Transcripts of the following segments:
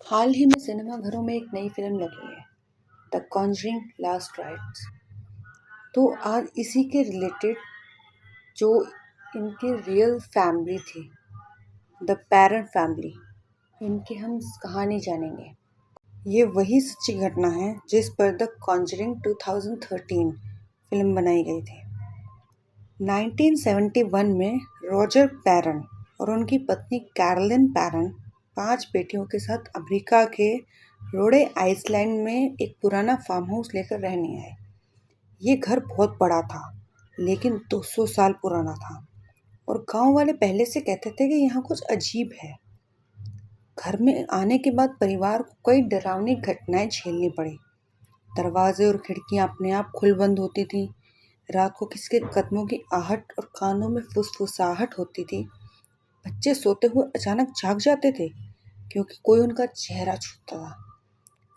हाल ही में सिनेमाघरों में एक नई फिल्म लगी है, द कॉन्जरिंग लास्ट राइट्स। तो आज इसी के रिलेटेड जो इनकी रियल फैमिली थी, द पैरन फैमिली, इनकी हम कहानी जानेंगे। ये वही सच्ची घटना है जिस पर द कॉन्जरिंग 2013 फिल्म बनाई गई थी। 1971 में रॉजर पैरन और उनकी पत्नी कैरोलिन पैरन 5 बेटियों के साथ अमेरिका के रोडे आइलैंड में एक पुराना फार्म हाउस लेकर रहने आए। ये घर बहुत बड़ा था, लेकिन 200 साल पुराना था और गांव वाले पहले से कहते थे कि यहाँ कुछ अजीब है। घर में आने के बाद परिवार को कई डरावनी घटनाएं झेलनी पड़ी। दरवाजे और खिड़कियां अपने आप खुल बंद होती थी। रात को किसी के कदमों की आहट और कानों में फुसफुसाहट होती थी। बच्चे सोते हुए अचानक जाग जाते थे क्योंकि कोई उनका चेहरा छूता था।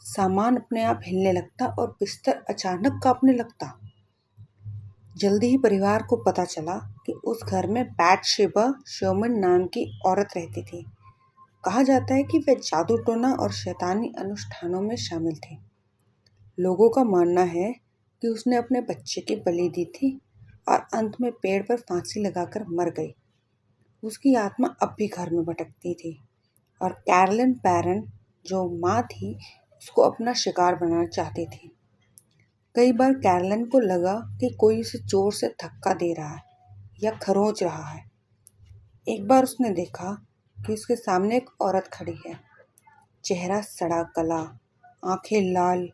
सामान अपने आप हिलने लगता और बिस्तर अचानक कांपने लगता। जल्दी ही परिवार को पता चला कि उस घर में बैथशेबा शर्मन नाम की औरत रहती थी। कहा जाता है कि वह जादू टोना और शैतानी अनुष्ठानों में शामिल थी। लोगों का मानना है कि उसने अपने बच्चे की बलि दी थी और अंत में पेड़ पर फांसी लगाकर मर गई। उसकी आत्मा अब भी घर में भटकती थी और कैरोलिन पैरन जो माँ थी उसको अपना शिकार बनाना चाहती थी। कई बार कैरोलिन को लगा कि कोई उसे जोर से धक्का दे रहा है या खरोंच रहा है। एक बार उसने देखा कि उसके सामने एक औरत खड़ी है। चेहरा सड़ा गला, आंखें लाल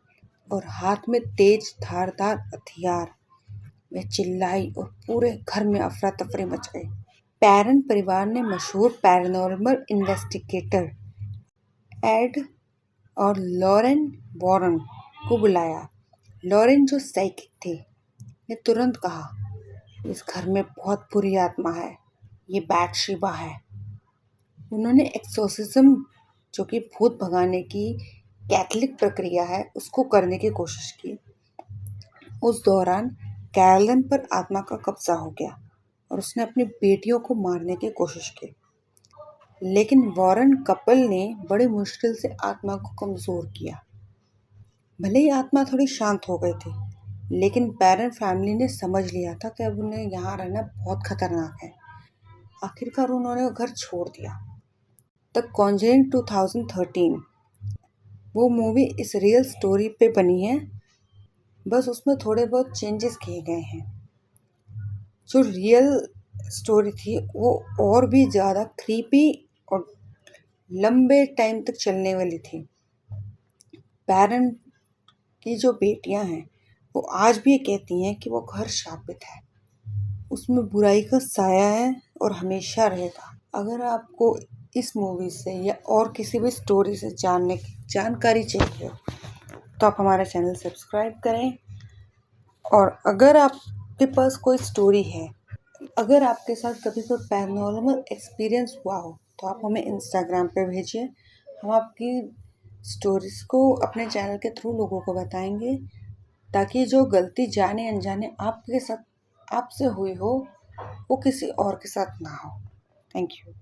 और हाथ में तेज धारदार हथियार। वह चिल्लाई और पूरे घर में अफरा तफरी मच गई। पैरन परिवार ने मशहूर पैरानॉर्मल इन्वेस्टिगेटर एड और लॉरेन वॉरन को बुलाया। लॉरेन जो साइकिक थे ने तुरंत कहा, इस घर में बहुत बुरी आत्मा है, ये बैथशेबा है। उन्होंने एक्सोर्सिज्म, जो कि भूत भगाने की कैथलिक प्रक्रिया है, उसको करने की कोशिश की। उस दौरान कैरोलिन पर आत्मा का कब्जा हो गया और उसने अपनी बेटियों को मारने की कोशिश की। लेकिन वॉरन कपल ने बड़ी मुश्किल से आत्मा को कमज़ोर किया। भले ही आत्मा थोड़ी शांत हो गई थी, लेकिन पैरन फैमिली ने समझ लिया था कि अब उन्हें यहाँ रहना बहुत खतरनाक है। आखिरकार उन्होंने घर छोड़ दिया। द कॉन्जरिंग 2013 वो मूवी इस रियल स्टोरी पे बनी है, बस उसमें थोड़े बहुत चेंजेस किए गए हैं। जो रियल स्टोरी थी वो और भी ज़्यादा क्रीपी और लंबे टाइम तक चलने वाली थी। पैरन की जो बेटियां हैं वो आज भी कहती हैं कि वो घर शापित है, उसमें बुराई का साया है और हमेशा रहेगा। अगर आपको इस मूवी से या और किसी भी स्टोरी से जानकारी चाहिए तो आप हमारा चैनल सब्सक्राइब करें। और अगर आपके पास कोई स्टोरी है, अगर आपके साथ कभी कोई पैरानॉर्मल एक्सपीरियंस हुआ हो तो आप हमें इंस्टाग्राम पे भेजिए। हम आपकी स्टोरीज को अपने चैनल के थ्रू लोगों को बताएंगे, ताकि जो गलती जाने अनजाने आपके साथ आपसे हुई हो वो किसी और के साथ ना हो। Thank you.